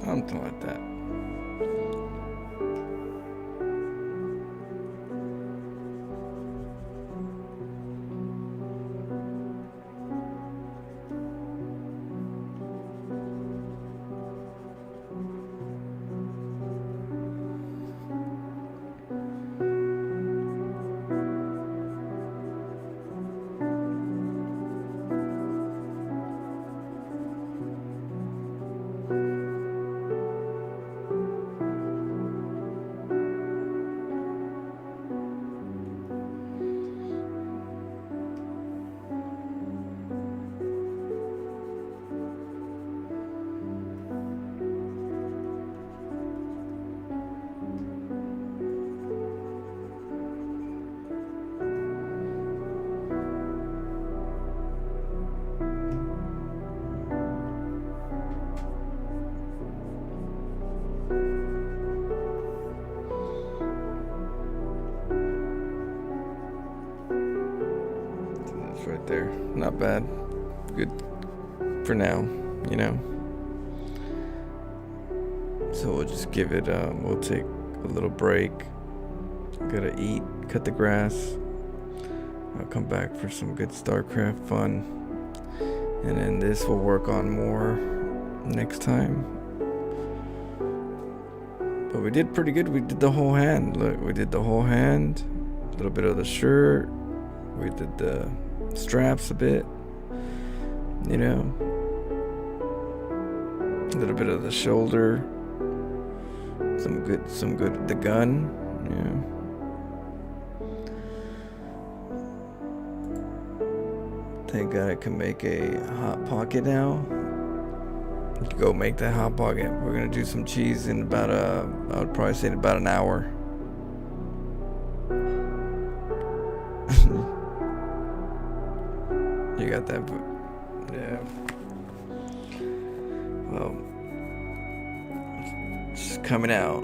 Something like that. Right there, not bad, good for now, you know. So we'll just give it we'll take a little break, gotta eat, cut the grass. I'll come back for some good StarCraft fun, and then this we'll work on more next time. But we did pretty good. We did the whole hand. Look, we did the whole hand, a little bit of the shirt, we did the straps a bit, you know, a little bit of the shoulder, some good the gun, Thank God I can make a hot pocket now. Go make that hot pocket. We're gonna do some cheese in about I would probably say in about an hour. You got that? Yeah. Well, it's coming out.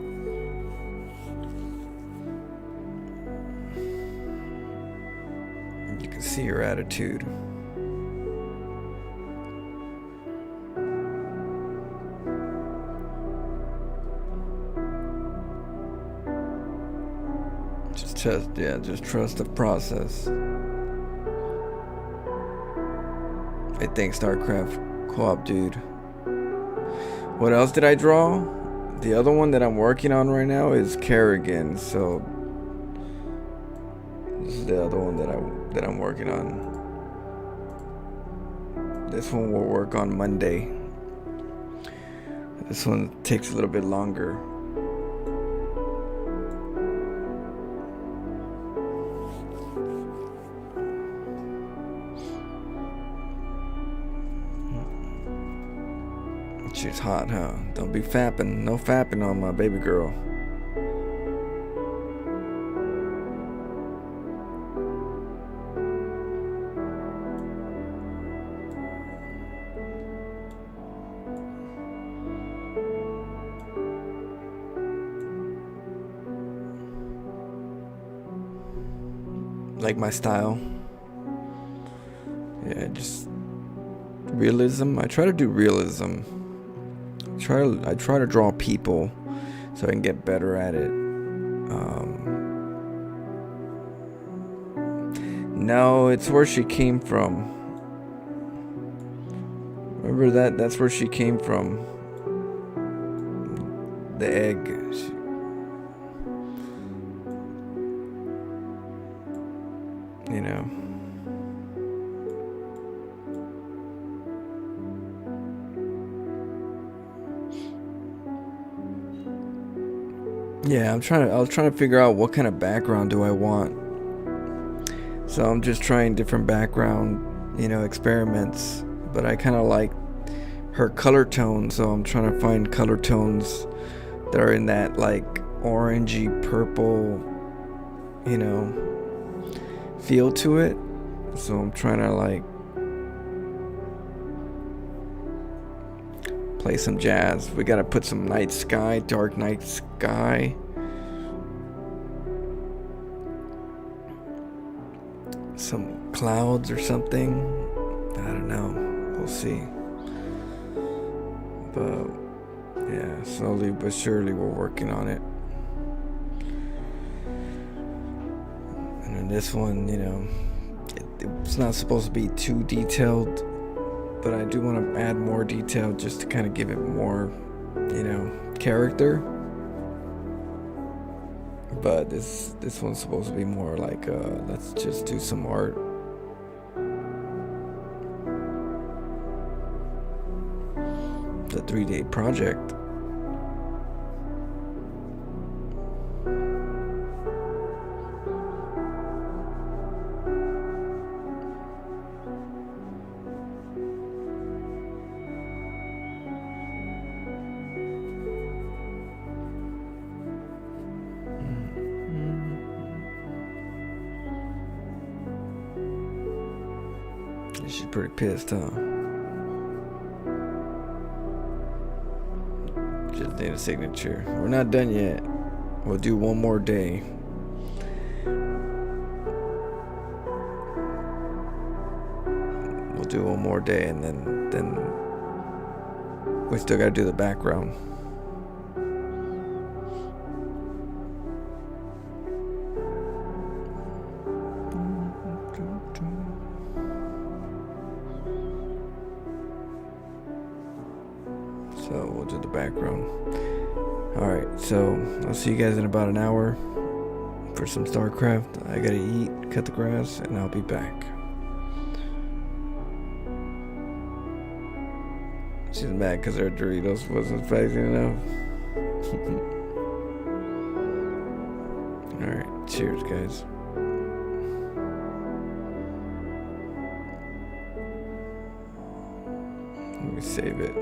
You can see your attitude. Just trust the process. Hey, thanks, StarCraft co-op dude. What else did I draw? The other one that I'm working on right now is Kerrigan, so this is the other one that I'm working on. This one will work on Monday. This one takes a little bit longer. She's hot, huh? Don't be fapping. No fapping on my baby girl. Like my style. Yeah, just realism. I try to do realism. I try to draw people so I can get better at it. No, it's where she came from. Remember that? That's where she came from. The egg. You know. Yeah, I was trying to figure out what kind of background do I want. So I'm just trying different background, experiments. But I kind of like her color tone, so I'm trying to find color tones that are in that like orangey purple, feel to it. So I'm trying to like play some jazz. We gotta put some night sky, dark night sky. Some clouds or something. I don't know. We'll see. But Yeah, slowly but surely we're working on it. And then this one, it's not supposed to be too detailed, but I do want to add more detail just to kind of give it more, character. But this one's supposed to be more like, let's just do some art. It's a 3-day project. She's pretty pissed, huh? Just need a signature. We're not done yet. We'll do one more day. We'll do one more day, and then we still gotta do the background. So we'll do the background. Alright, so I'll see you guys in about an hour for some StarCraft. I gotta eat, cut the grass, and I'll be back. She's mad because her Doritos wasn't spicy enough. Alright, cheers guys. Let me save it.